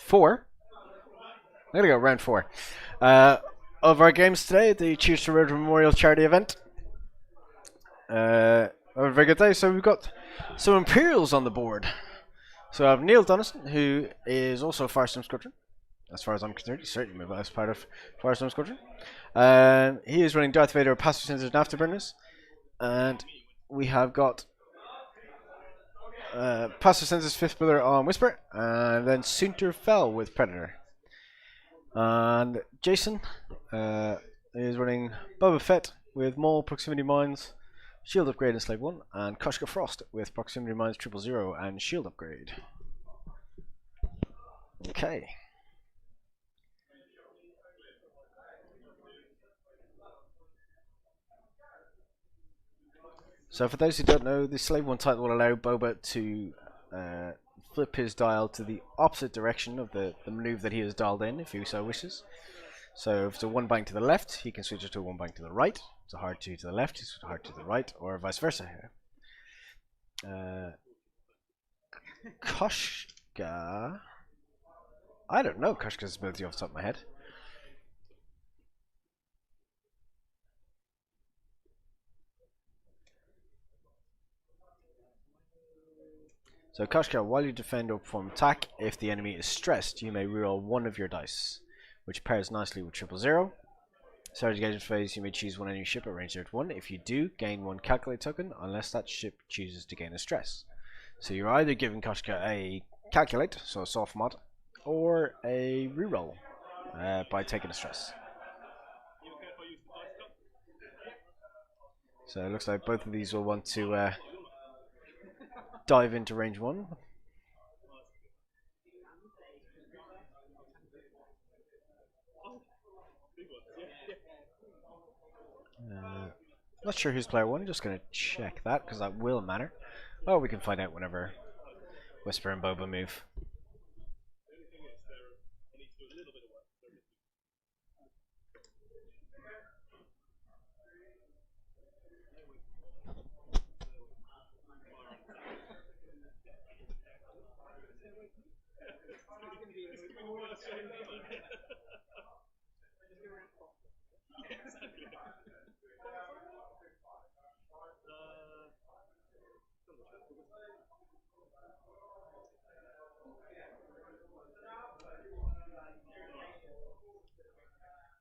4. I'm gonna go round 4 of our games today. The Chertsey Road Memorial Charity Event. A very good day. So we've got some Imperials on the board. So I have Neil Donaldson, who is also a Firestorm Squadron. As far as I'm concerned, he's certainly my best part of Firestorm Squadron. He is running Darth Vader, Passive Sensors, and Afterburners. And we have got Passive Sensors, 5th Brother on Whisper, and then Sunter Fell with Predator. And Jason is running Boba Fett with Maul, Proximity Mines, Shield Upgrade and Slave 1, and Koshka Frost with Proximity Mines 000 and Shield Upgrade. Okay. So for those who don't know, the Slave 1 title will allow Boba to flip his dial to the opposite direction of the maneuver that he has dialed in, if he so wishes. So if it's a 1 bank to the left, he can switch it to a 1 bank to the right. If it's a hard 2 to the left, it's a hard 2 to the right, or vice versa. Koshka... I don't know Koshka's ability off the top of my head. So Koshka, while you defend or perform attack, if the enemy is stressed, you may reroll 1 of your dice, which pairs nicely with 000. Start engagement phase, you may choose one enemy ship at range 0 to 1. If you do, gain 1 calculate token, unless that ship chooses to gain a stress. So you're either giving Koshka a calculate, so a soft mod, or a reroll by taking a stress. So it looks like both of these will want to dive into range 1. Not sure who's player 1, just going to check that because that will matter. Oh, we can find out whenever Whisper and Boba move.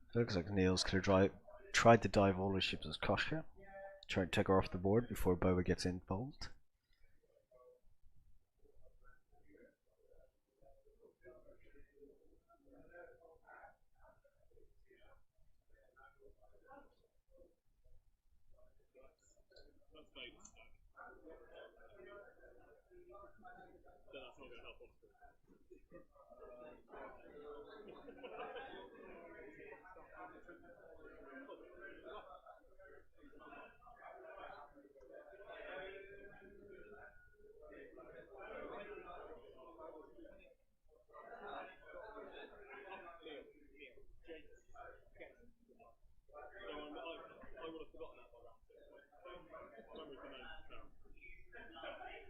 It looks like Neil's could have tried to dive all his ships as Koshka. Try and take her off the board before Boba gets involved.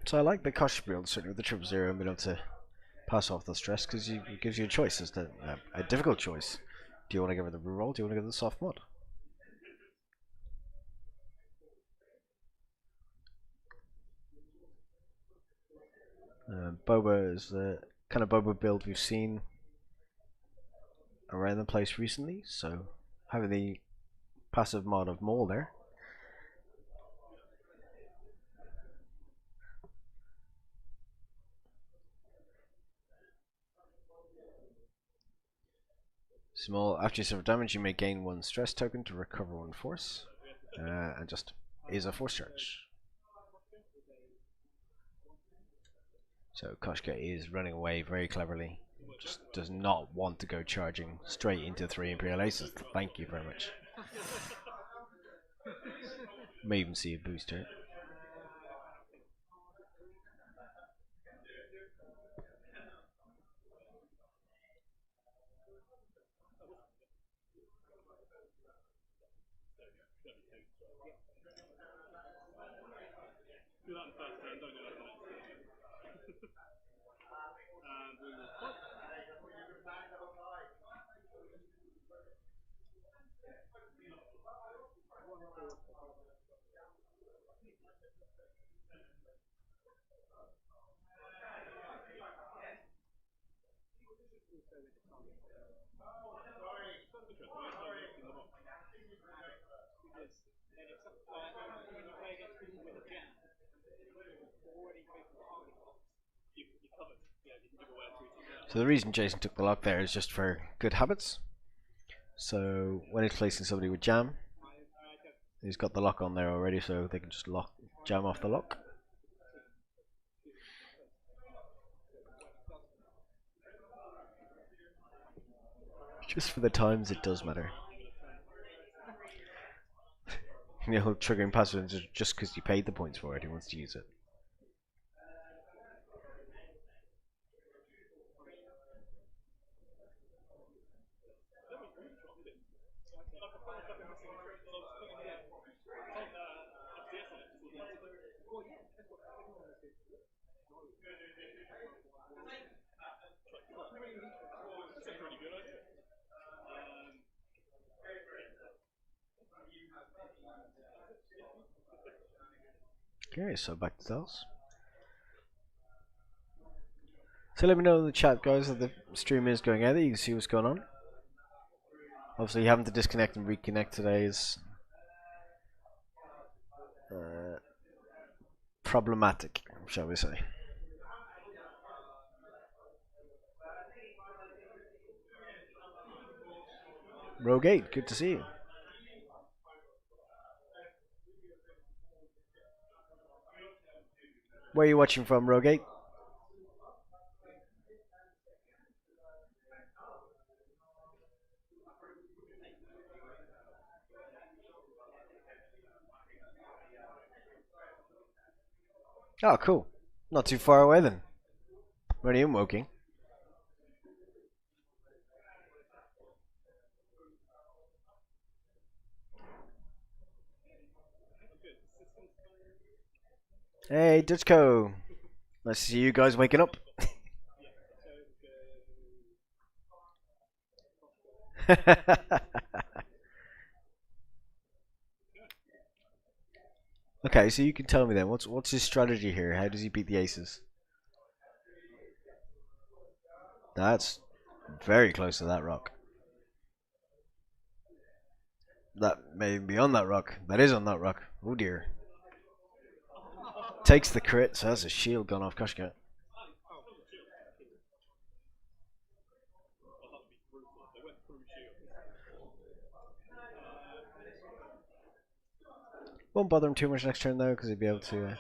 So I like the Koshka build, certainly with the 000 being able to pass off the stress, because it gives you a choice, as to a difficult choice. Do you want to give her the reroll? Do you want to give her the soft mod? Boba is the kind of Boba build we've seen around the place recently, so having the passive mod of Maul there. Small, after you suffer damage, you may gain 1 stress token to recover 1 force, and just is a force charge. So Koshka is running away very cleverly. Just does not want to go charging straight into 3 Imperial Aces. Thank you very much. May even see a booster. So the reason Jason took the lock there is just for good habits. So when he's placing somebody with jam, he's got the lock on there already, so they can just jam off the lock. Just for the times, it does matter. You know, triggering passwords just because you paid the points for it, he wants to use it. Okay, so back to those. So let me know in the chat, guys, that the stream is going out. You can see what's going on. Obviously, having to disconnect and reconnect today is problematic, shall we say. Rogue 8, good to see you. Where are you watching from, Rogue 8? Oh, cool. Not too far away then. Where are you in Woking? Hey, Dutchco. Nice to see you guys waking up. Okay, so you can tell me then, what's his strategy here? How does he beat the aces? That's very close to that rock. That may be on that rock. That is on that rock. Oh dear. Takes the crit, so that's a shield gone off Koshka. Won't bother him too much next turn though, because he'll be able to.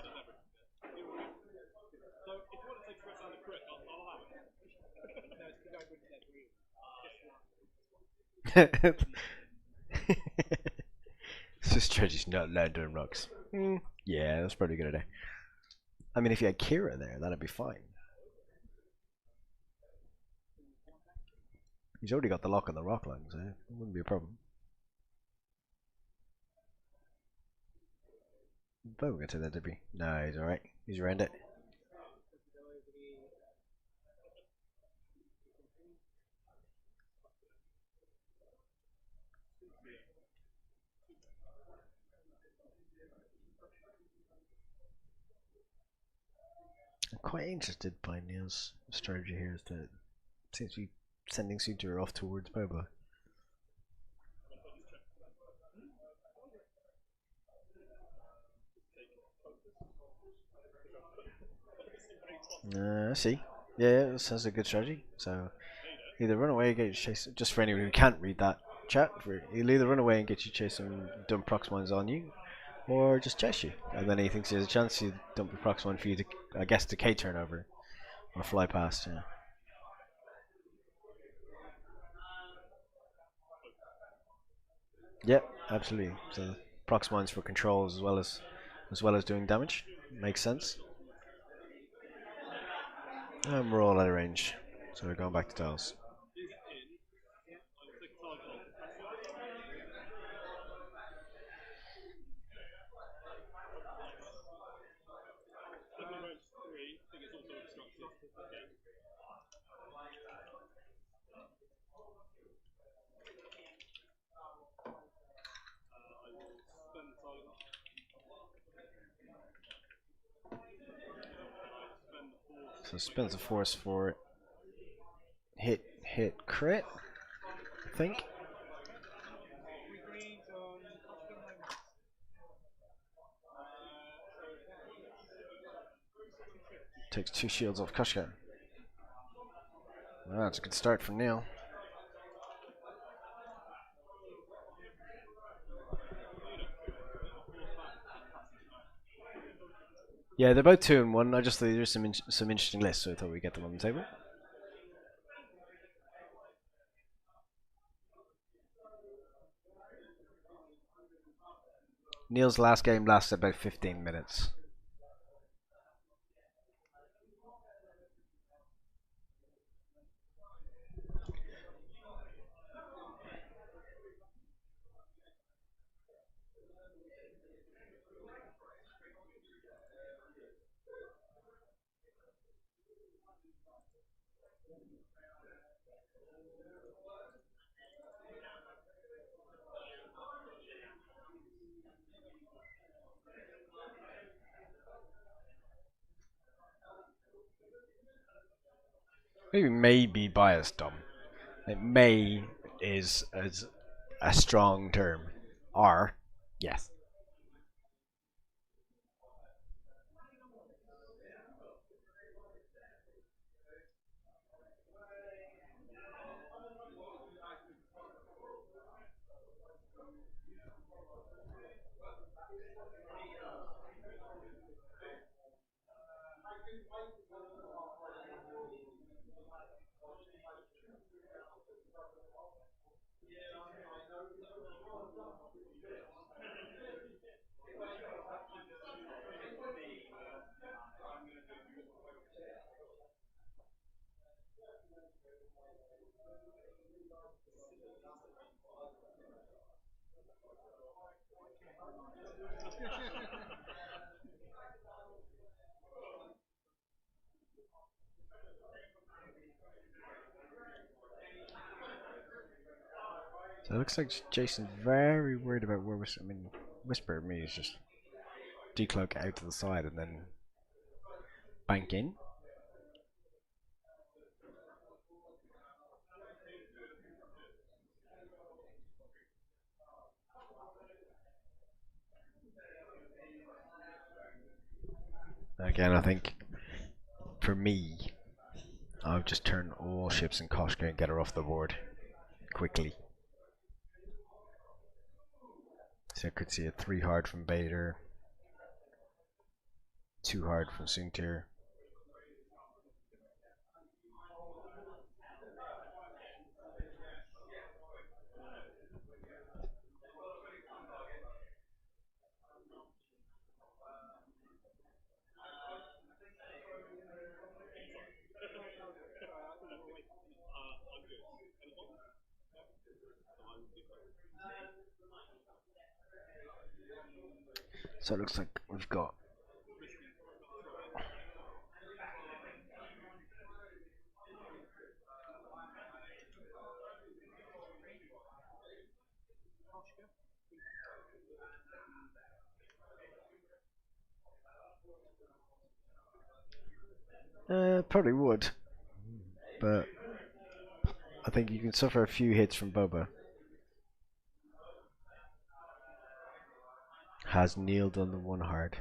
This strategy's not allowed doing rocks. Yeah, that's probably a good idea. I mean, if you had Kira there, that'd be fine. He's already got the lock on the rock line, so it wouldn't be a problem. But we'll get to that, did we? No, he's alright. He's around it. I'm quite interested by Neil's strategy here, is that seems to be sending Suture off towards Boba. I see. Yeah, this has a good strategy. So either run away and get you chase. Just for anyone who can't read that chat, he'll either run away and get you chasing dump prox mines on you, or just chase you. And then he thinks he has a chance to dump a prox mine for you to, I guess, to K turnover or fly past. Yeah. Yep, absolutely. So prox mines for controls as well as doing damage. Makes sense. And we're all out of range, so we're going back to tiles. So spends a force for hit hit crit, I think. Takes 2 shields off Kushka. Well, that's a good start for Neil. Yeah, they're both 2 and 1. I just thought there's some interesting lists, so I thought we'd get them on the table. Neil's last game lasted about 15 minutes. Maybe may be biased, Dom. It may is as a strong term. R, yes. So it looks like Jason's very worried about where Whisper. I mean, Whisper me is just decloak out to the side and then bank in. Again, I think for me, I'll just turn all ships in Koshka and get her off the board quickly. So I could see a 3 hard from Bader, 2 hard from Soontir. So it looks like we've got probably would, but I think you can suffer a few hits from Boba. Has Neil done the 1 hard?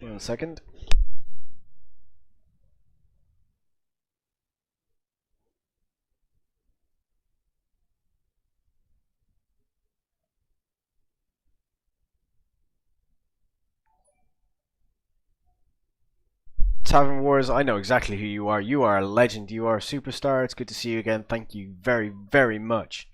One second. Tavern Wars, I know exactly who you are. You are a legend. You are a superstar. It's good to see you again. Thank you very, very much.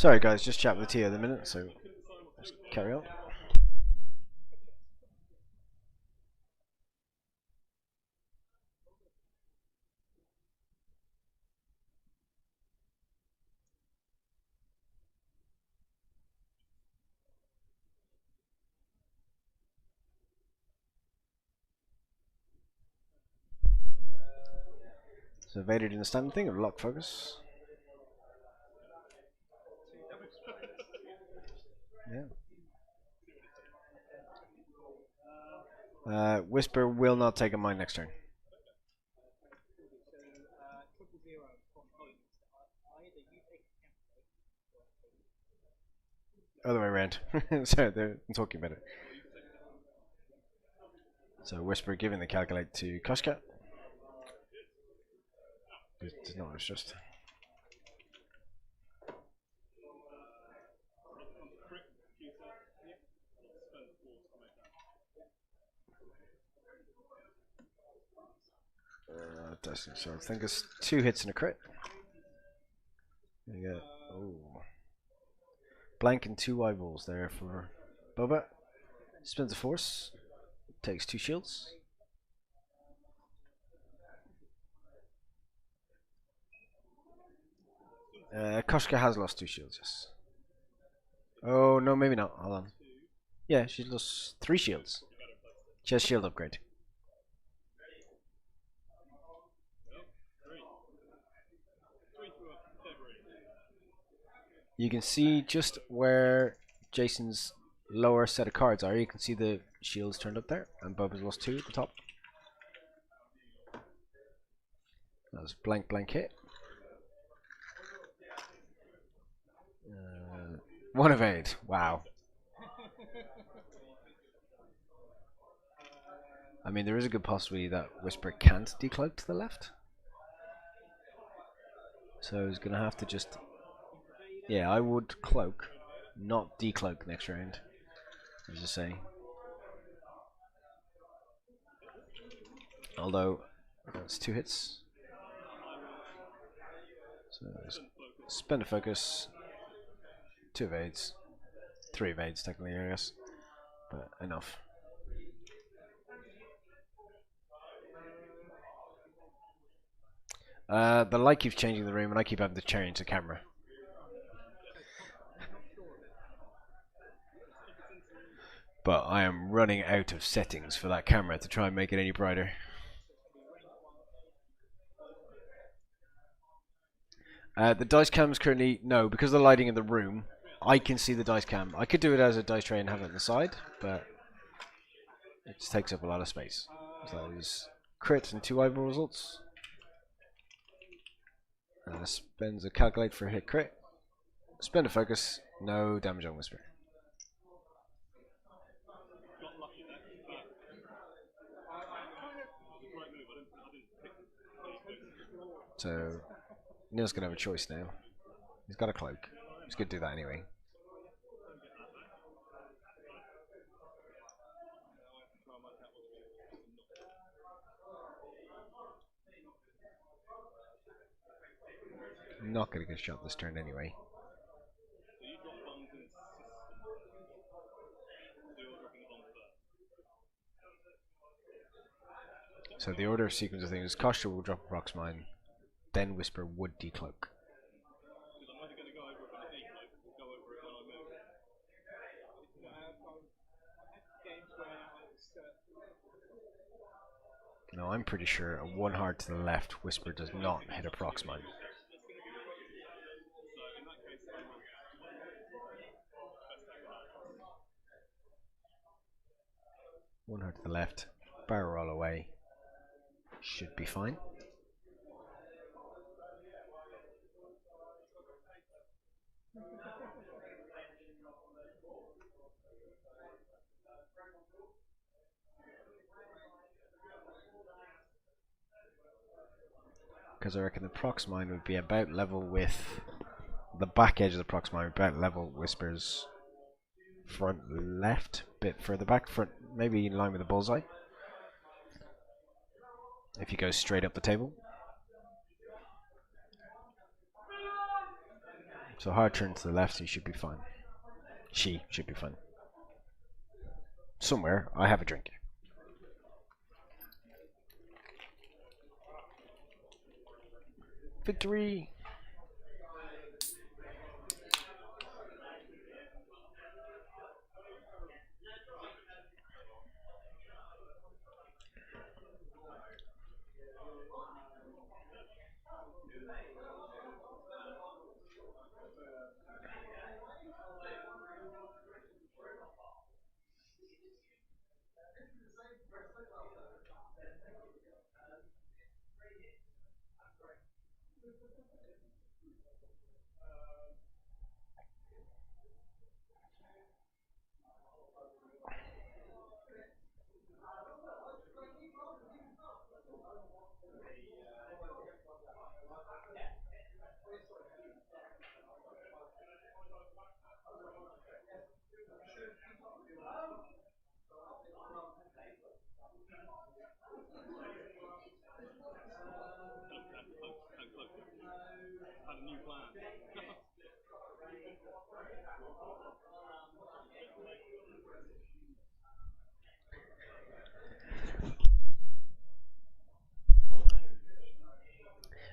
Sorry guys, just chat with Tia at the minute, so let's carry on. So Vader didn't stand anything, or lock focus. Yeah. Whisper will not take a mine next turn. Other way around. Sorry, I'm talking about it. So Whisper giving the calculate to Koshka. There's no just. So I think it's 2 hits and a crit. There you go. Oh. Blank and 2 eyeballs there for Boba. Spins a force. Takes 2 shields. Koshka has lost 2 shields, yes. Oh, no, maybe not. Hold on. Yeah, she lost 3 shields. She has shield upgrade. You can see just where Jason's lower set of cards are. You can see the shields turned up there, and Boba's lost 2 at the top. That was blank hit. 1 of 8. Wow. I mean, there is a good possibility that Whisper can't decloak to the left. So he's going to have to just... Yeah, I would cloak, not decloak next round, as I say. Although, that's 2 hits. So spend a focus, 2 evades, 3 evades technically, I guess, but enough. The light keeps changing the room and I keep having to change the camera. But I am running out of settings for that camera to try and make it any brighter. The dice cam is currently, no, because of the lighting in the room, I can see the dice cam. I could do it as a dice tray and have it on the side, but it just takes up a lot of space. So there's crit and 2 eyeball results. Spends a calculate for a hit crit. Spend a focus, no damage on Whisper. So Neil's gonna have a choice now. He's got a cloak. He's gonna do that anyway. Not gonna get shot this turn anyway. So the order of sequence of things: Koshka will drop a prox mine, then Whisper would decloak. No, I'm pretty sure a 1 hard to the left Whisper does not hit a prox mine. One hard to the left, barrel roll away, should be fine. Because I reckon the prox mine would be about level with the back edge of the prox mine, about level Whisper's front left, bit further back, front maybe in line with the bullseye. If you go straight up the table. So hard turn to the left, he should be fine. She should be fine. Somewhere, I have a drink. Victory!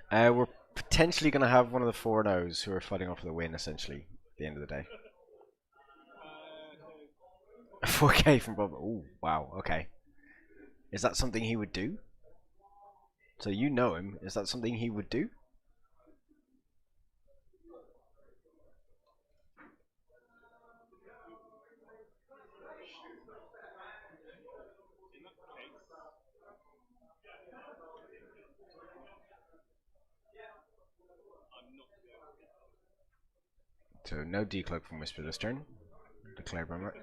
We're potentially going to have one of the 4-0s who are fighting off for the win, essentially, at the end of the day. 4K from Bob. Oh, wow, okay. Is that something he would do? So you know him. Is that something he would do? So no decloak from Whisper this turn. Declare Bummer.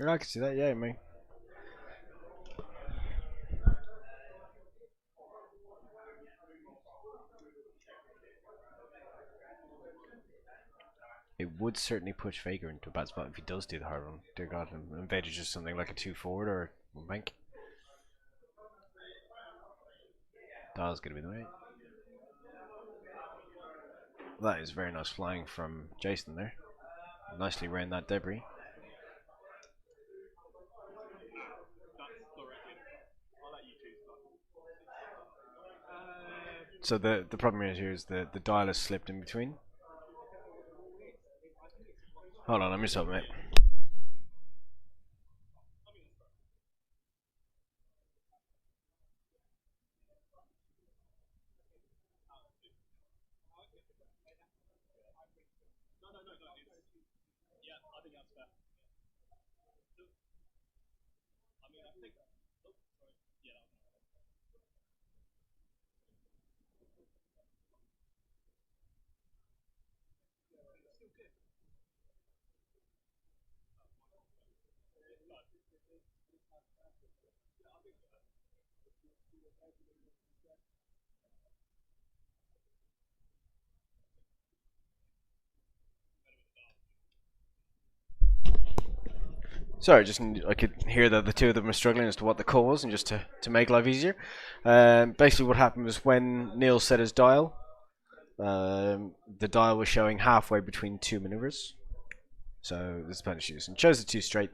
Yeah, I can see that, yeah, mate. It would certainly push Vega into a bad spot if he does do the hard run. Dear God, and Invader's just something like a 2 forward or a bank. That's going to be the way. That is very nice flying from Jason there. Nicely ran that debris. So the problem here is the dial has slipped in between. Hold on, let me stop, mate. Sorry, just I could hear that the two of them were struggling as to what the cause, and just to make life easier. Basically, what happened was when Neil set his dial, the dial was showing halfway between two maneuvers. So there's plenty of issues, and chose the 2 straight.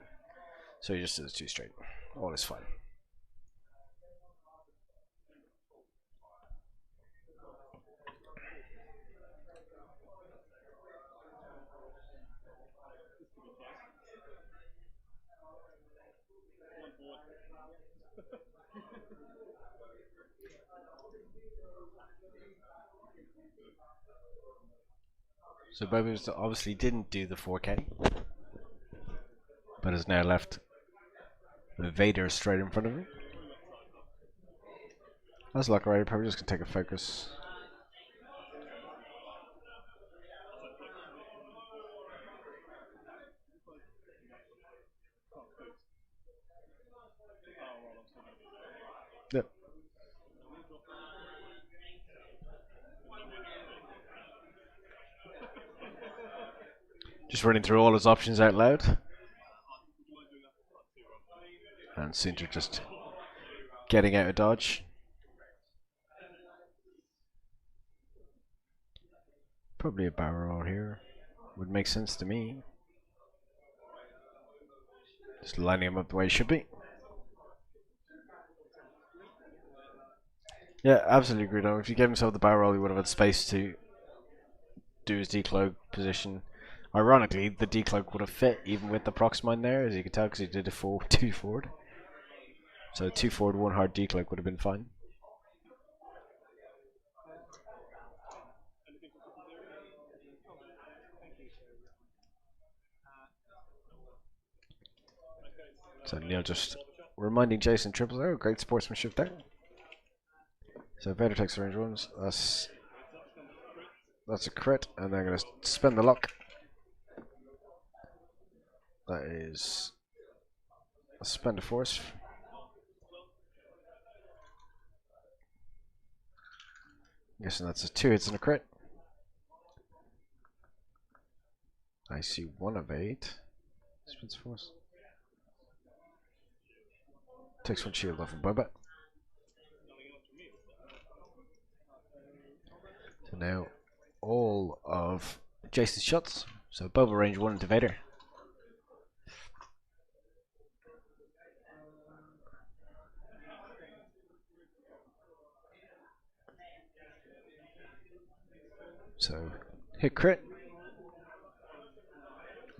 So he just does 2 straight. All is fine. So Bobby obviously didn't do the 4K, but has now left the Vader straight in front of him. That's luck, right? Probably just gonna take a focus. Just running through all his options out loud. And Sinter just getting out of dodge. Probably a barrel roll here. Would make sense to me. Just lining him up the way he should be. Yeah, absolutely agree though. If you gave himself the barrel roll, he would have had space to do his decloak position. Ironically, the decloak would have fit even with the proxmine there, as you can tell, because he did a 2 forward. So 2 forward, 1 hard decloak would have been fine. So Neil just reminding Jason 000, great sportsmanship there. So Vader takes the range ones. That's a crit, and they're going to spend the lock. That is a spend a force. I'm guessing that's a 2 hits and a crit. I see 1 of 8. Spends force. Takes 1 shield off of Boba. So now all of Jason's shots. So Boba range 1 into Vader. So hit crit.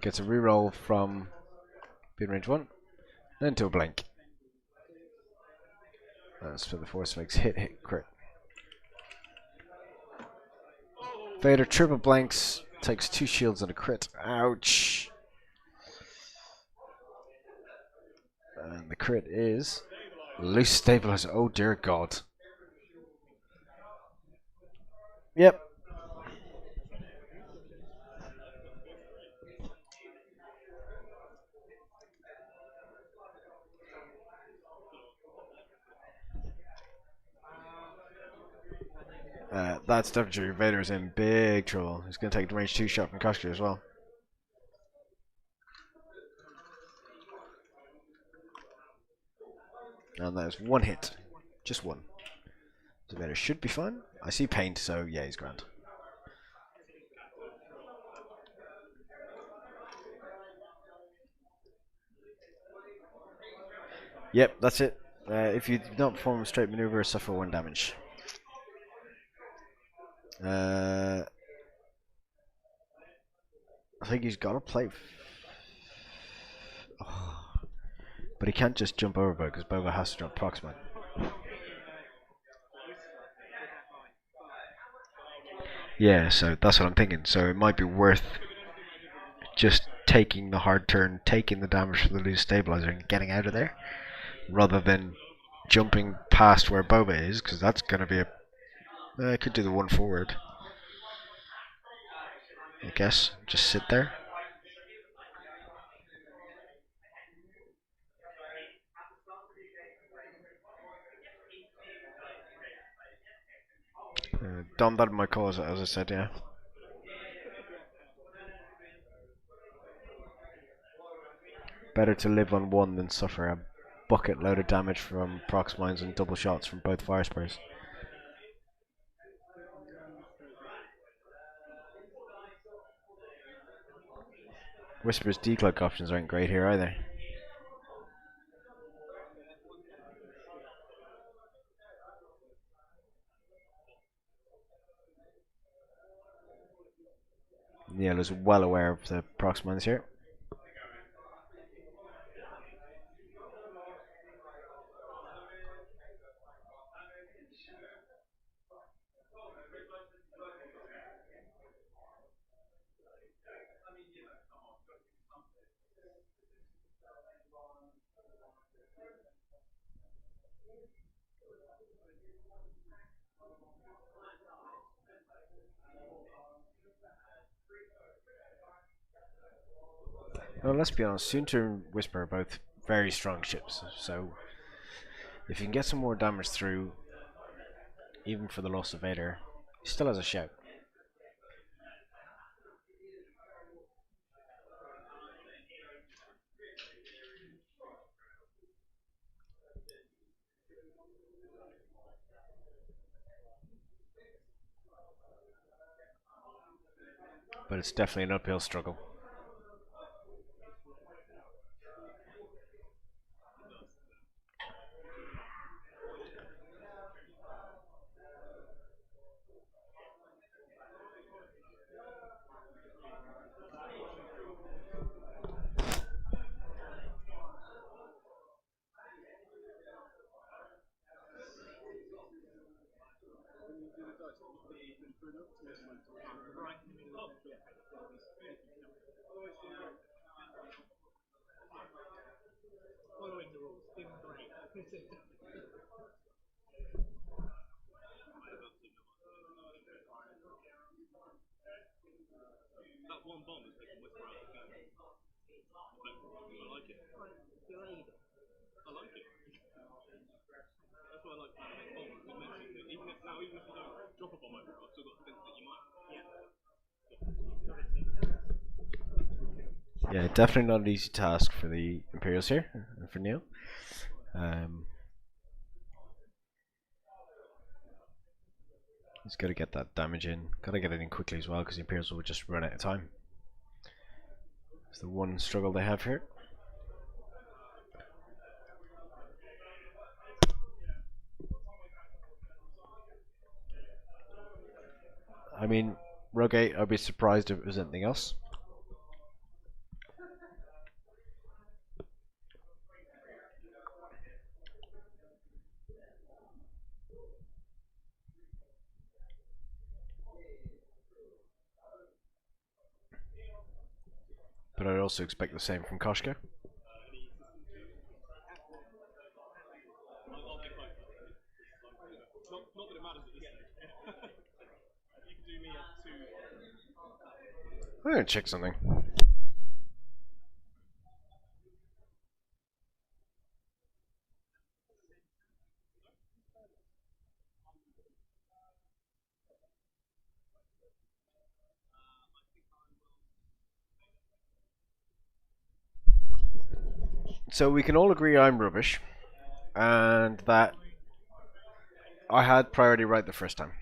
Gets a reroll from being range 1. And to a blank. That's for the force makes hit crit. Vader triple blanks, takes 2 shields and a crit. Ouch. And the crit is loose stabilizer. Oh dear God. Yep. That's definitely Vader's in big trouble. He's going to take the range 2 shot from Koshka as well. And that is 1 hit. Just 1. So Vader should be fine. I see paint, so yeah, he's grand. Yep, that's it. If you don't perform a straight maneuver, suffer 1 damage. I think he's got to play. But he can't just jump over because Boba has to jump proximate. Yeah, so that's what I'm thinking. So it might be worth just taking the hard turn, taking the damage for the loose stabilizer and getting out of there, rather than jumping past where Boba is, because that's going to be a... I could do the 1 forward. I guess. Just sit there. Dom, that might cause it, as I said, yeah. Better to live on 1 than suffer a bucket load of damage from prox mines and double shots from both fire spurs. Whisper's decloak options aren't great here either. Neil is well aware of the prox mines here. Well, let's be honest, Soontir and Whisper are both very strong ships, so if you can get some more damage through, even for the loss of Vader, he still has a shout. but it's definitely an uphill struggle. Yeah, definitely not an easy task for the Imperials here, and for Neil. He's got to get that damage in. Got to get it in quickly as well, because the Imperials will just run out of time. It's the one struggle they have here. I mean, Rogue 8, I'd be surprised if it was anything else. But I'd also expect the same from Koshka. I'm gonna check something. So we can all agree I'm rubbish, and that I had priority right the first time.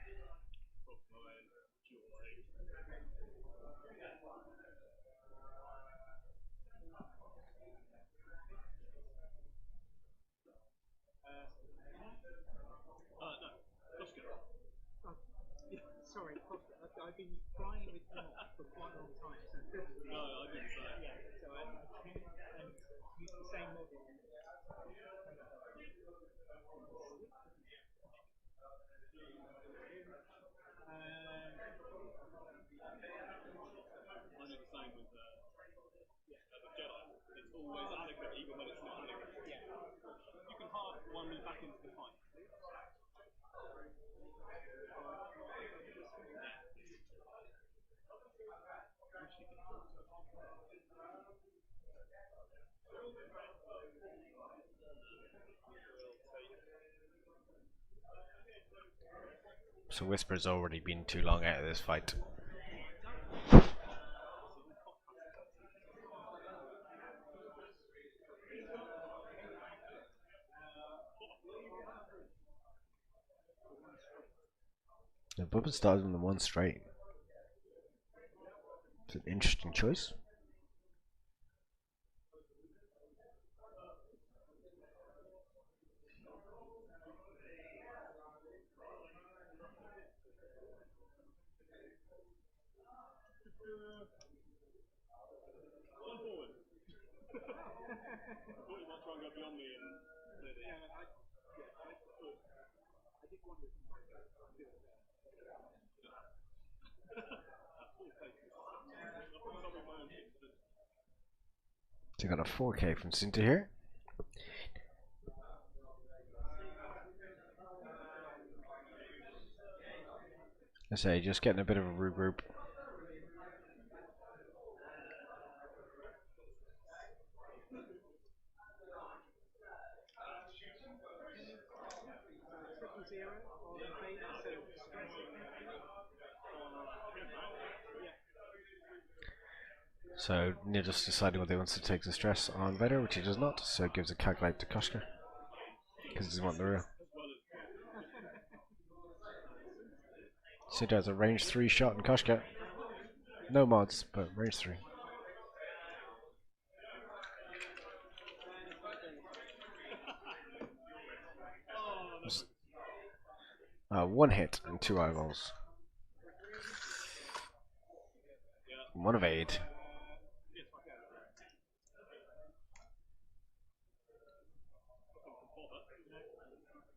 So Whisper's already been too long out of this fight. The Bubba started in the one straight. It's an interesting choice. So you got a 4K from Cinta here. I say, just getting a bit of a regroup. So Neil just deciding whether he wants to take the stress on better, which he does not, so it gives a calculate to Koshka. Because he doesn't want the real. Cinta has a range 3 shot in Koshka. No mods, but range 3. One hit and 2 eyeballs. One evade.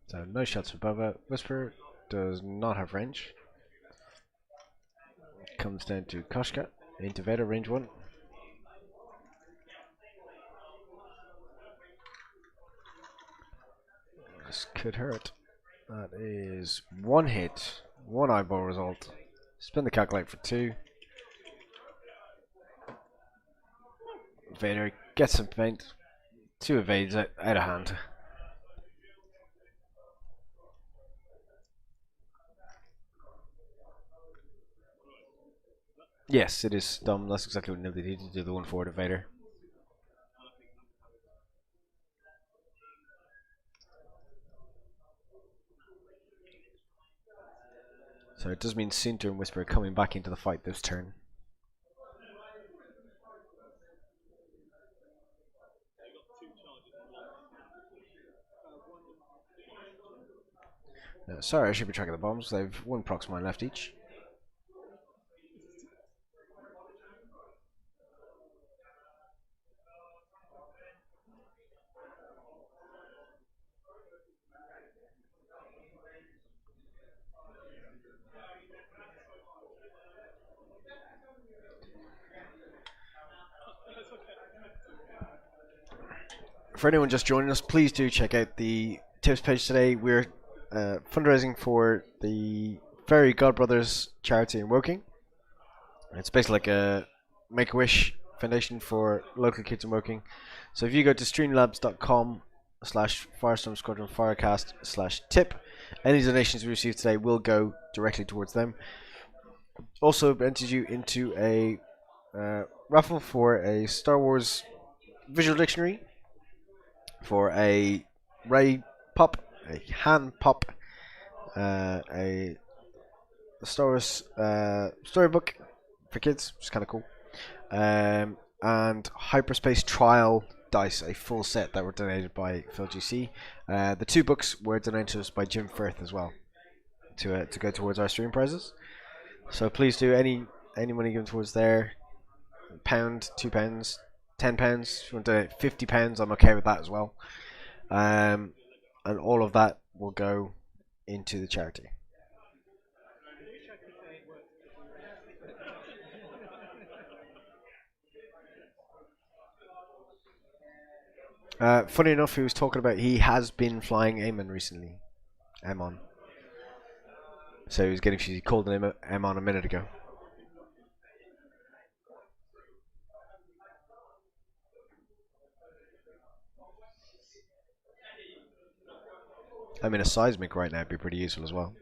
So no shots for Bubba. Whisper does not have range. Comes down to Koshka. Into Vader, range 1. This could hurt. That is 1 hit, 1 eyeball result. Spin the calculate for 2. Vader gets some paint. 2 evades out of hand. Yes, it is dumb. That's exactly what Nilly needed to do, the 1 forward of Vader. So it does mean Sinter and Whisper coming back into the fight this turn. Sorry, I should be tracking the bombs. They've 1 proximine left each. For anyone just joining us, please do check out the tips page today. We're fundraising for the Fairy Godbrothers charity in Woking. It's basically like a Make-A-Wish foundation for local kids in Woking. So if you go to streamlabs.com/Firestorm Squadron Firecast/tip, any donations we receive today will go directly towards them. Also enters you into a raffle for a Star Wars visual dictionary, for a Ray Pop, a Han Pop, a Star Wars storybook for kids, which is kind of cool, and Hyperspace Trial dice, a full set that were donated by Phil GC. The 2 books were donated to us by Jim Firth as well, to go towards our stream prizes. So please do, any money given towards there, £1, £2, £10. If you want to donate £50, I'm okay with that as well. And all of that will go into the charity. Funny enough, he was talking about he has been flying Amon recently. Amon. So he was getting, he called him Amon a minute ago. I mean, a seismic right now would be pretty useful as well.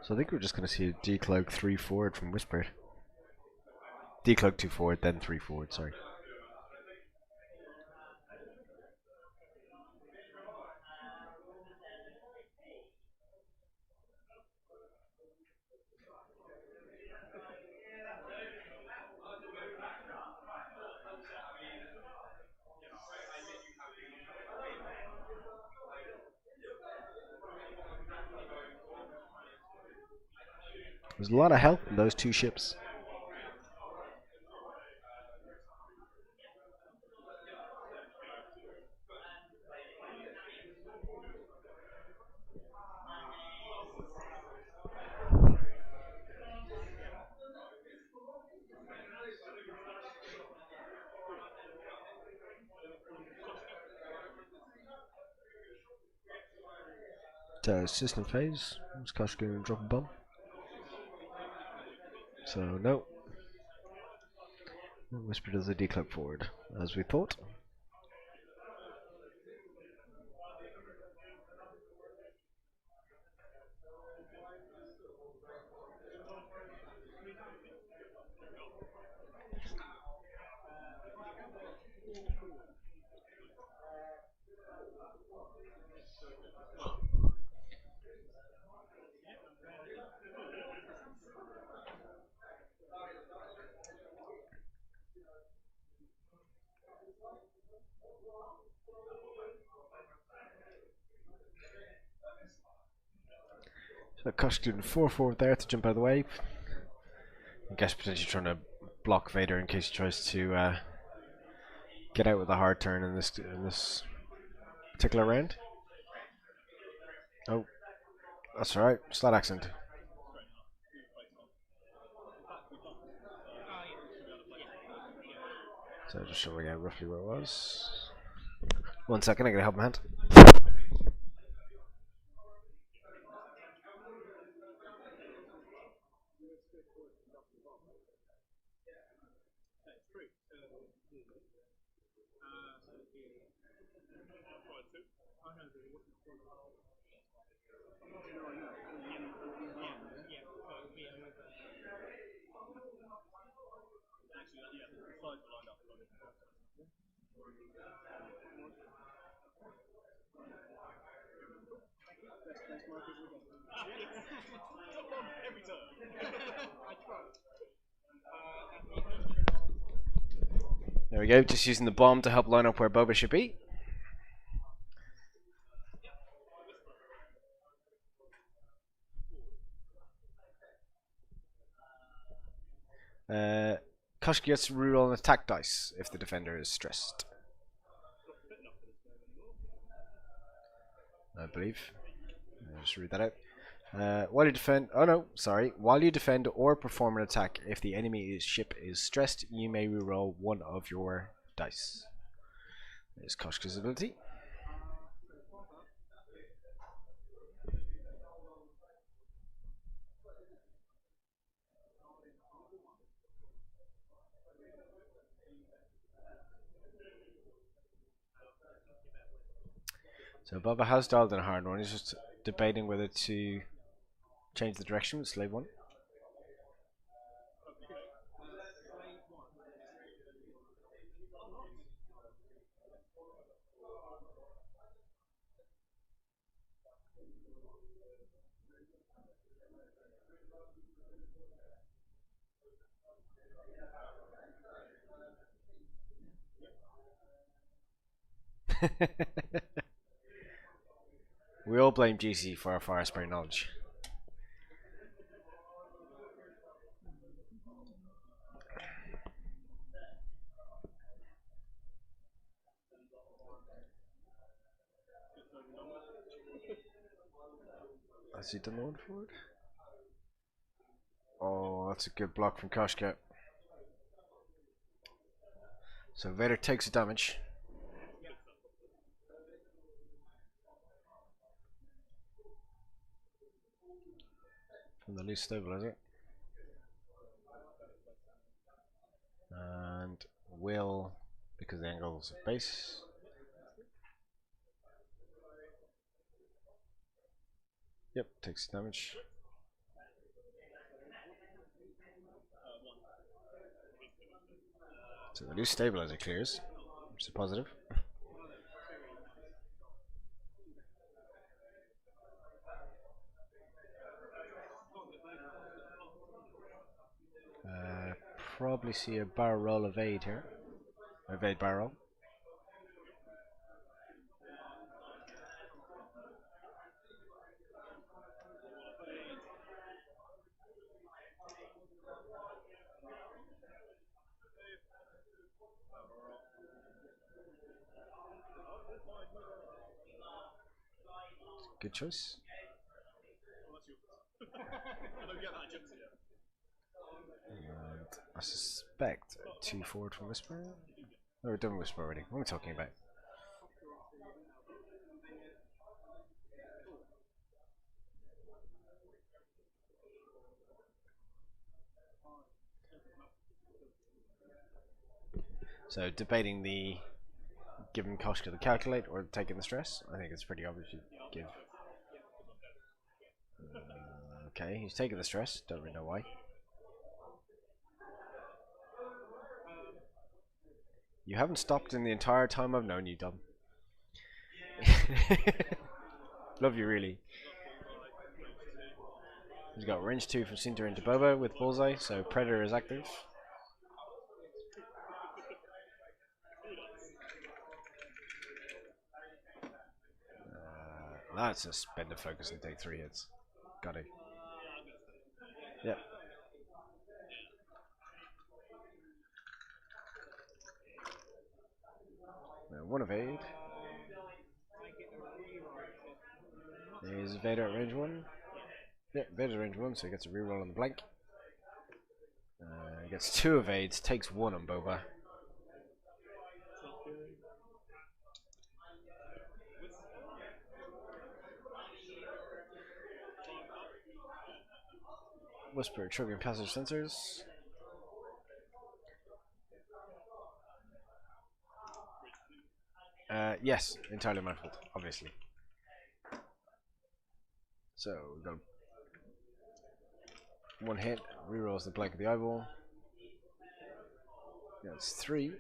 So I think we're just going to see a decloak 3 forward from Whispered. Decloak 2 forward, then 3 forward, sorry. There's a lot of help in those 2 ships. System phase. Is Kosh going to drop a bomb? So, no. Whisper does a decloak forward, as we thought. So Kosh doing 4 forward there to jump out of the way. I guess potentially trying to block Vader in case he tries to get out with a hard turn in this particular round. Oh, that's alright. Slight accent. So just showing out roughly where it was. 1 second, I gotta help my hand. There we go, just using the bomb to help line up where Boba should be. Kosh gets to reroll an attack dice if the defender is stressed, I believe. Just read that out. While you defend, while you defend or perform an attack, if the enemy ship is stressed, you may reroll one of your dice. There's Koshka's ability. So Bubba has dialed in a hard one. He's just debating whether to change the direction with Slave 1. We all blame GC for our fire spray knowledge. Has he done the one forward? Oh, that's a good block from Koshka. So Vader takes the damage. From the loose stabilizer. And will, because the angle's of base. Yep, takes damage. So the loose stabilizer clears, which is positive. Probably see a barrel roll evade here. Evade barrel. Good choice. And I suspect 2 forward from Whisper. No, we're done with Whisper already. What am I talking about? So debating the giving Koshka the calculate or taking the stress. I think it's pretty obvious you give. Okay, he's taking the stress. Don't really know why. You haven't stopped in the entire time I've known you, Dom. Love you, really. He's got range 2 from Sinter into Boba with Bullseye, so Predator is active. That's a spend a focus and take 3 hits. Got it. Yep. One evade. Is Vader at range 1? Yeah, Vader's range 1, so he gets a reroll on the blank. He gets 2 evades, takes 1 on Boba. Whisper triggering passive sensors. Yes, entirely my fault, obviously. So we've got 1 hit, rerolls the blank of the eyeball. That's 3.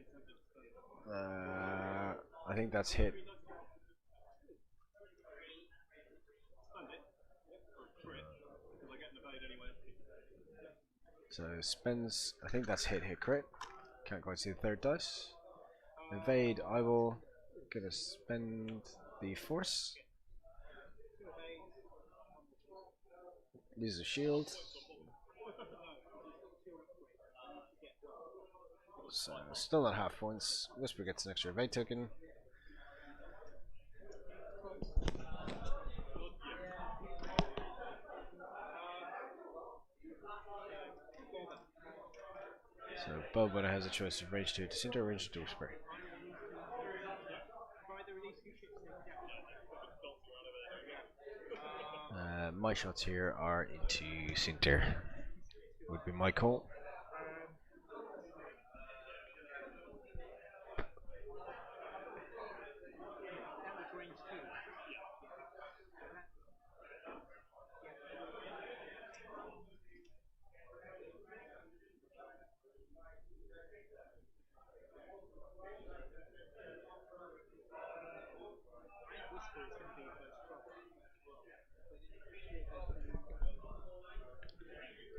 I think that's hit. So spends, I think that's hit crit. Can't quite see the third dice. Evade, eyeball. Gonna spend the force. Lose a shield. So still not half points. Whisper gets an extra evade token. So Boba has a choice of range 2 to Sinter or range 2 to Whisper. My shots here are into Sinter. Would be my call.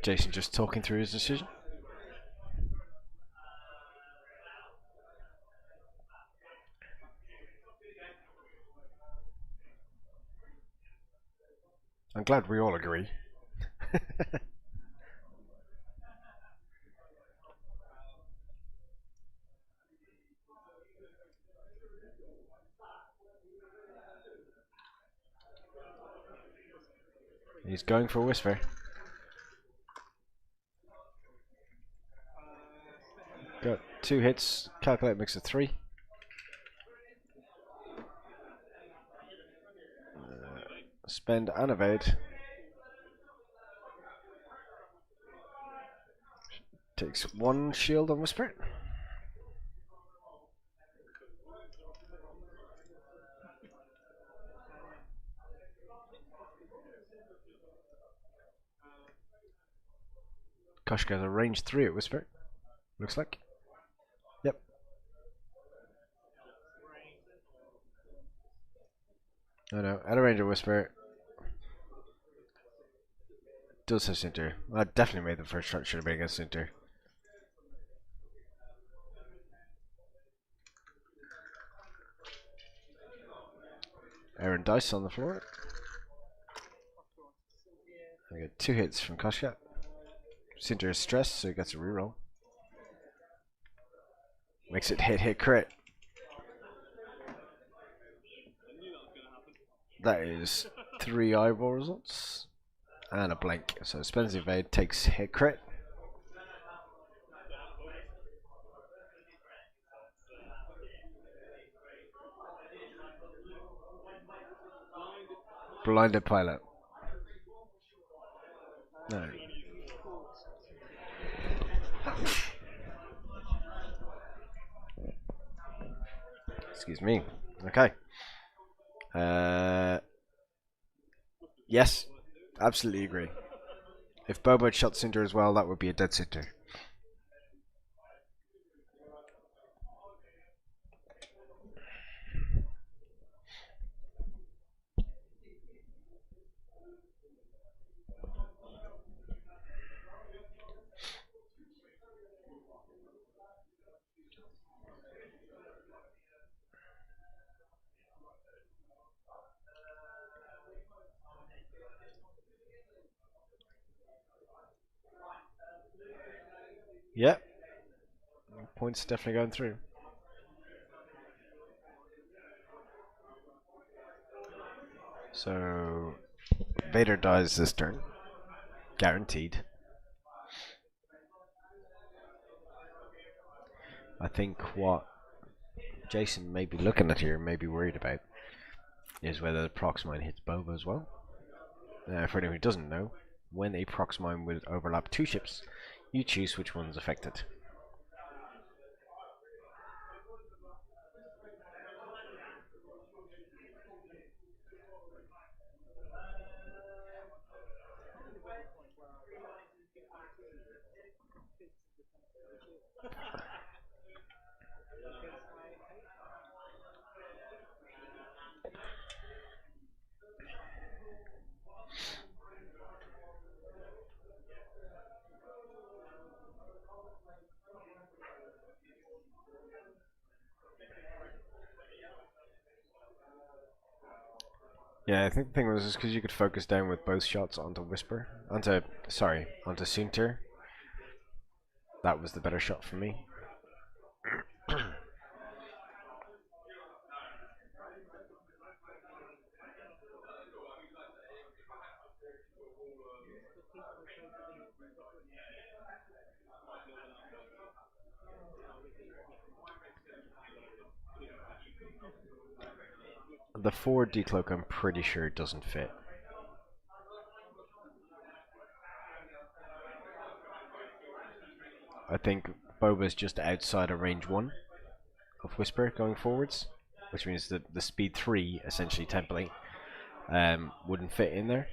Jason just talking through his decision. I'm glad we all agree. He's going for a Whisper. Got 2 hits, calculate mix of 3. Spend and evade. Takes 1 shield on Whisper. Koshka has a range 3 at Whisper. Looks like. Yep. Oh no, at a range of Whisper. Does have Sinter. I definitely made the first shot, should have been against Sinter. Aaron dice on the floor. I get 2 hits from Koshka. Sinter is stressed, so he gets a reroll. Makes it hit crit. That is 3 eyeball results. And a blank. So spends the evade, takes hit crit. Blinded pilot. No. Excuse me. Okay. Yes, absolutely agree. If Bobo had shot Cinder as well, that would be a dead Cinder. Yep. Points definitely going through. So Vader dies this turn. Guaranteed. I think what Jason may be looking at here, may be worried about, is whether the prox mine hits Boba as well. For anyone who doesn't know, when a prox mine would overlap two ships, you choose which one's affected. Yeah, I think the thing was just because you could focus down with both shots onto Whisper, onto Sunter. That was the better shot for me. The forward decloak, I'm pretty sure doesn't fit. I think Boba's just outside of range 1 of Whisper going forwards, which means that the speed 3, essentially template, wouldn't fit in there.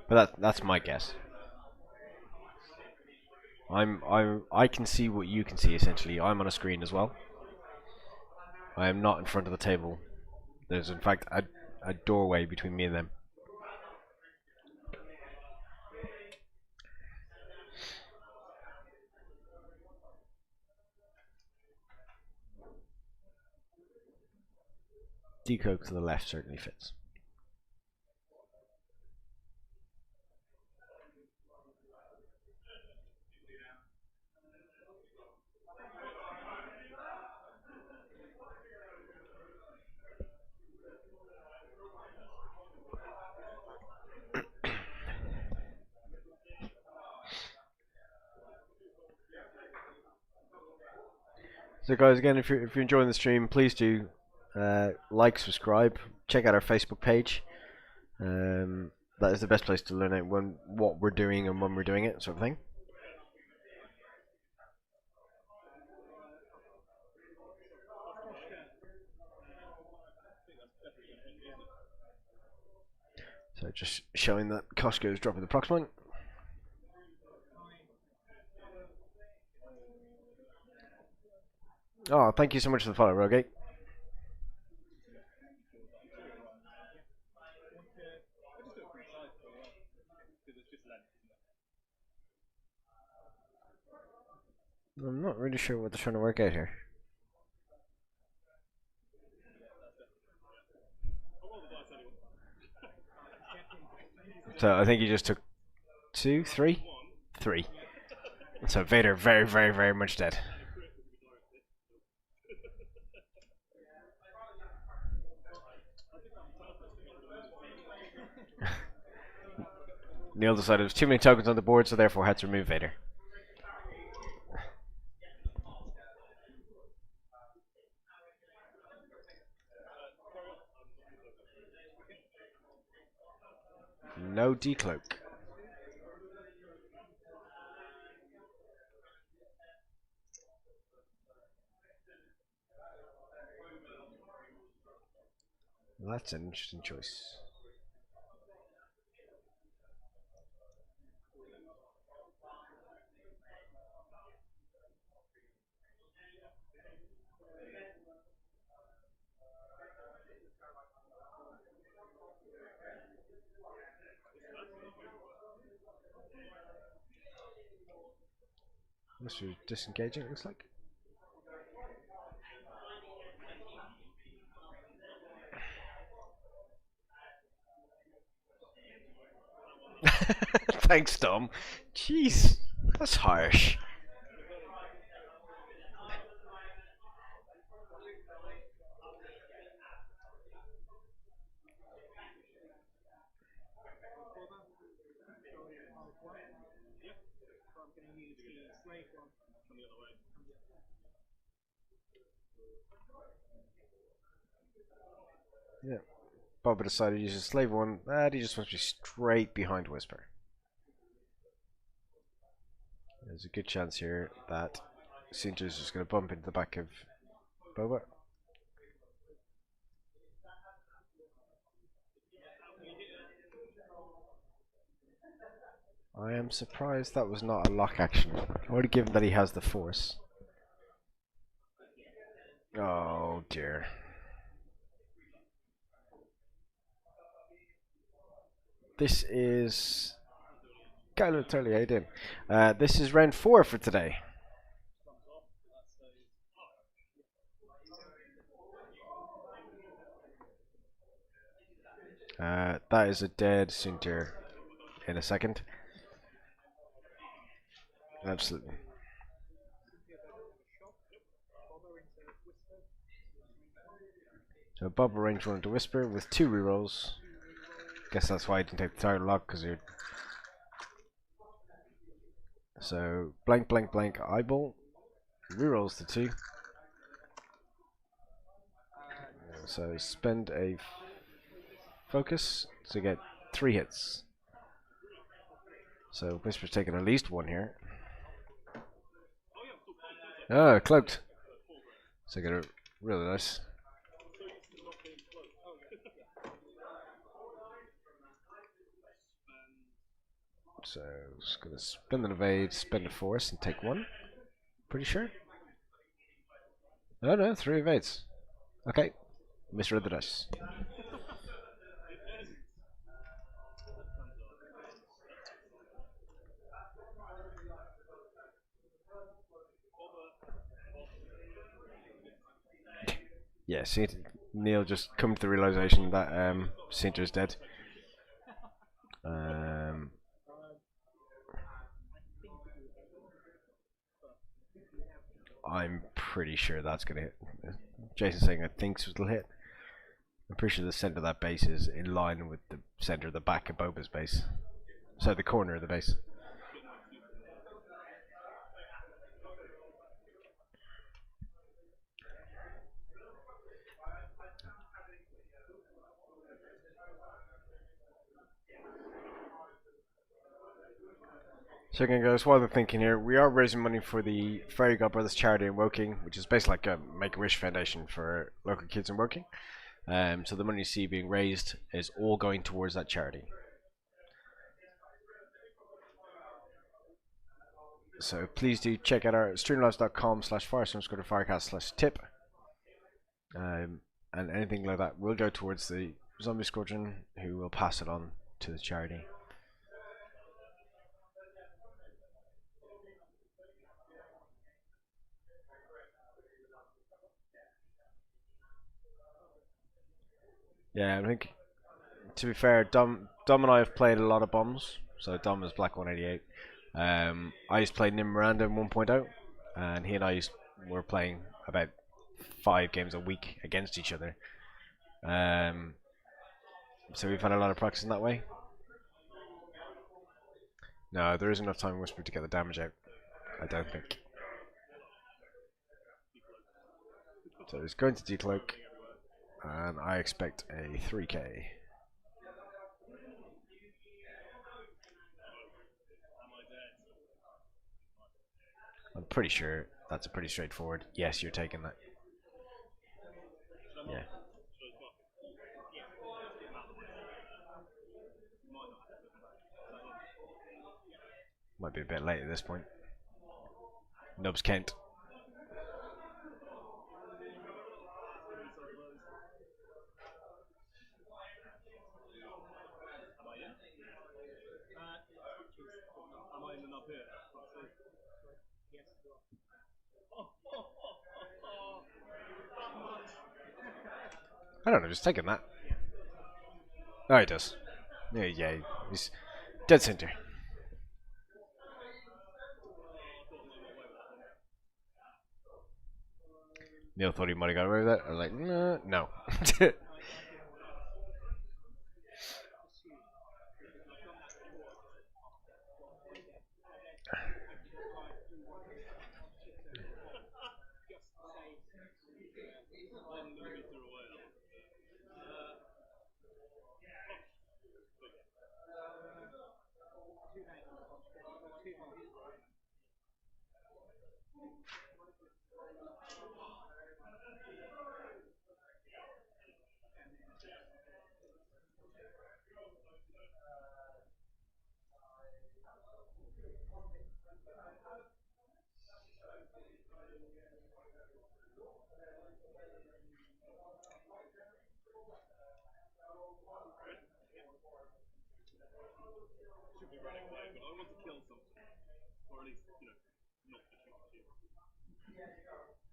But that's my guess. I can see what you can see essentially. I'm on a screen as well. I am not in front of the table. There's in fact a doorway between me and them. Decloak to the left certainly fits. So guys, again, if you're enjoying the stream, please do like, subscribe, check out our Facebook page. That is the best place to learn out what we're doing and when we're doing it, sort of thing. So just showing that Costco is dropping the prox point. Oh, thank you so much for the follow, Rogate. I'm not really sure what they're trying to work out here. So I think he just took 2, 3? 3. So Vader very, very, very much dead. Neil decided there was too many tokens on the board, so therefore had to remove Vader. No decloak. Well, that's an interesting choice. This is disengaging, it looks like. Thanks, Dom. Jeez, that's harsh. Yeah. Boba decided to use his slave one, and he just wants to be straight behind Whisper. There's a good chance here that Sinter's just going to bump into the back of Boba. I am surprised that was not a lock action. I would have given that he has the force. Oh dear. This is Kylo Turley, how you doing? This is round 4 for today. That is a dead Sinter in a second. Absolutely. So Bob arranged one to Whisper with 2 rerolls. Guess that's why I didn't take the target lock, because you're. So blank, blank, blank, eyeball. Rerolls the 2. So spend a focus to get 3 hits. So Whisper's taking at least 1 here. Oh, cloaked. So get it really nice. So just gonna spend an evade, spend a force, and take 1. Pretty sure. Oh no, 3 evades. Okay, misread the dice. Yeah, see, Neil just come to the realization that Sinter's dead. I'm pretty sure that's gonna hit. Jason's saying I think it'll hit. I'm pretty sure the center of that base is in line with the center of the back of Boba's base. So the corner of the base. So again guys, while they're thinking here, we are raising money for the Fairy Godbrothers charity in Woking, which is basically like a Make-A-Wish Foundation for local kids in Woking. So the money you see being raised is all going towards that charity. So please do check out our streamlabs.com/firestorm/firecast/tip. And anything like that will go towards the Zombie Squadron, who will pass it on to the charity. Yeah, I think, to be fair, Dom and I have played a lot of bombs. So Dom is Black 188. I used to play Nim Miranda in 1.0, and he and I were playing about 5 games a week against each other. So we've had a lot of practice in that way. No, there isn't enough time in Whisper to get the damage out, I don't think. So he's going to decloak, and I expect a 3k. I'm pretty sure that's a pretty straightforward. Yes, you're taking that. Yeah. Might be a bit late at this point. Nubs Kent. I don't know, just taking that. Oh, he does. Yeah, he's dead center. Neil thought he might have got away with that. I was like, no.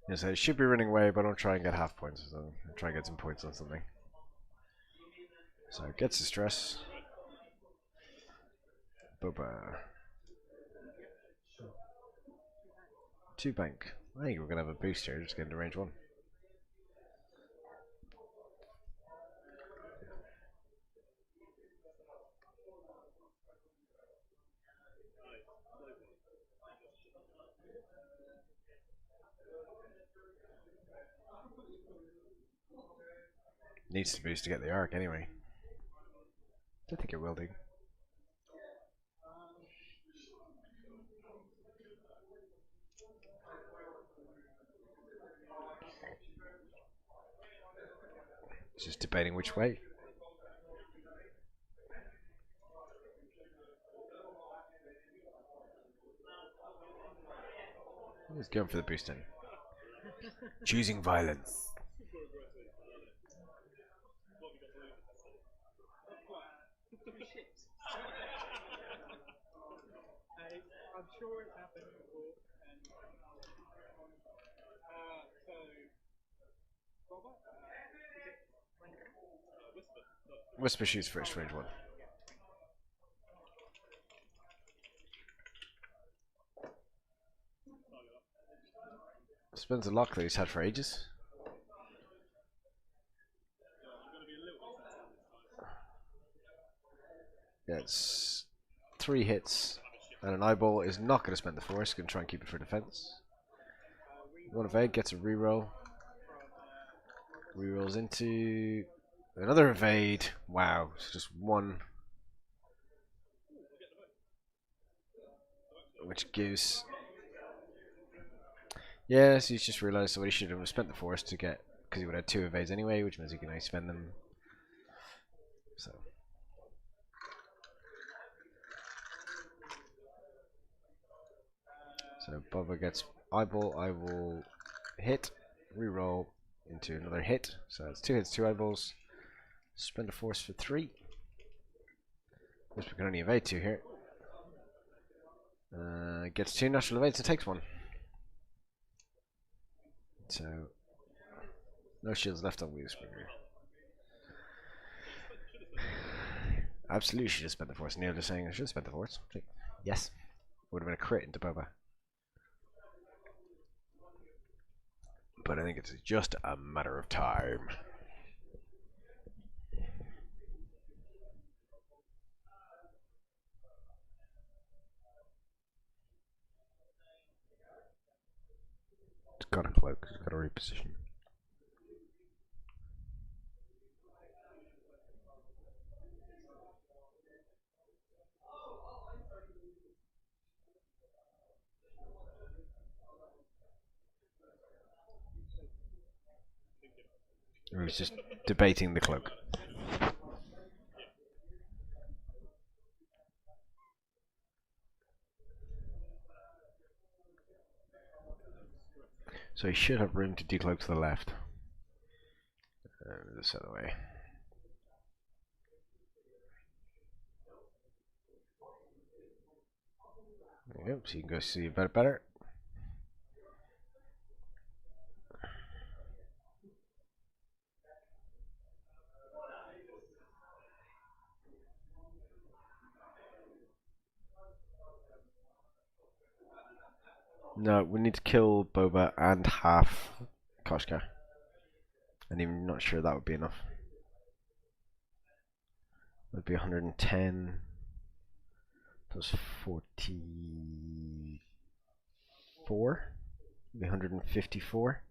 Yes, I should be running away, but I'll try and get half points. So I'll try and get some points on something. So it gets the stress. Boba. 2 bank. I think we're gonna have a boost here, just get into range 1. Needs to boost to get the arc anyway. I think it will do. Just debating which way. He's going for the boosting. Choosing violence. Whisper shoots first, range 1. Spends a lock that he's had for ages. Yeah, it's 3 hits, and an eyeball is not going to spend the force. Going to try and keep it for defense. One evade gets a reroll. Rerolls into another evade. Wow, it's just 1, which gives. Yes, he's just realised what he should have spent the force to get, because he would have 2 evades anyway, which means he can only spend them. So Bubba gets eyeball. I will hit, reroll into another hit. So it's 2 hits, 2 eyeballs. Spend a force for 3. Guess we can only evade 2 here. Gets 2 natural evades and takes 1. So no shields left on Wheelspringer. Absolutely should have spent the force. Neil just saying I should have spent the force. Yes. Would have been a crit into Boba. But I think it's just a matter of time. It's got a cloak, it's got a reposition. Or he's just debating the cloak. So he should have room to decloak to the left. This other way. There you go, so you can go see a bit better. No, we need to kill Boba and half Koshka. And I'm not sure that would be enough. That would be 110 plus 44. Be 154.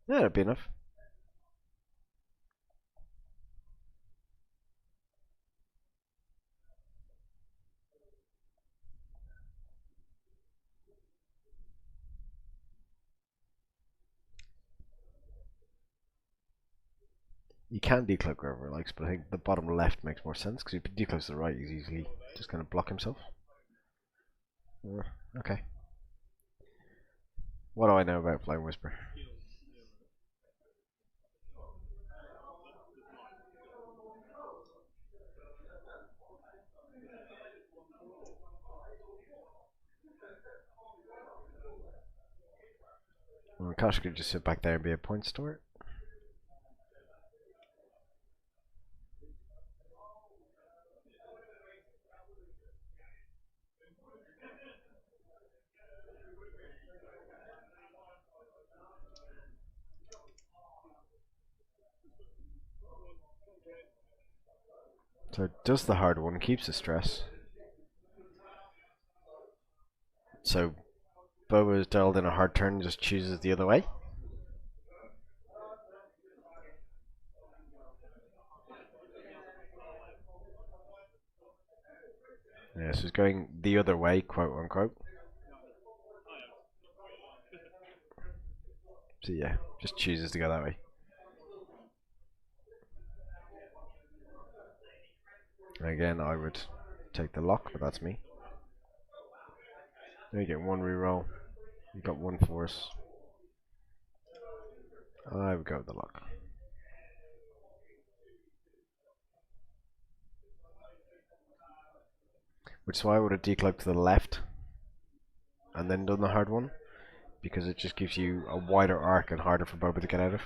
Yeah, that'd be enough. You can decloak wherever he likes, but I think the bottom left makes more sense because if he decloaks to the right, he's easily just going to block himself. Okay. What do I know about Flying Whisper? Well, Kosh could just sit back there and be a point store. So it does the hard one, keeps the stress. So Boba is dealt in a hard turn and just chooses the other way. Yeah, so he's going the other way, quote unquote. So yeah, just chooses to go that way. Again, I would take the lock, but that's me. There you get one reroll. You got one force. I would go with the lock. Which is why I would have decloaked to the left and then done the hard one, because it just gives you a wider arc and harder for Boba to get out of.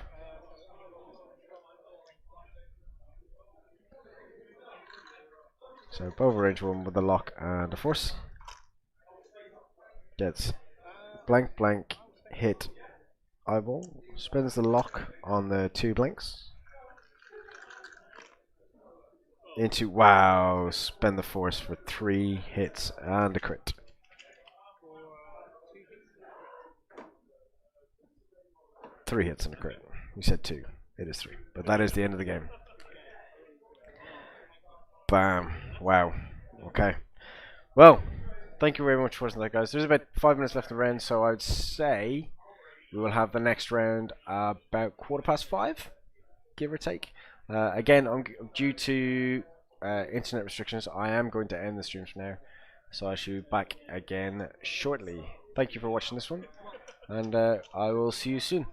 So Boba range 1 with a lock and a force. Gets blank blank hit eyeball. Spends the lock on the 2 blanks. Into, wow, spend the force for 3 hits and a crit. Three hits and a crit. You said 2. It is 3. But that is the end of the game. Bam. Wow. Okay. Well, thank you very much for watching that, guys. There's about 5 minutes left in the round, so I would say we will have the next round about 5:15, give or take. Again, due to internet restrictions, I am going to end the stream for now, so I shall be back again shortly. Thank you for watching this one, and I will see you soon.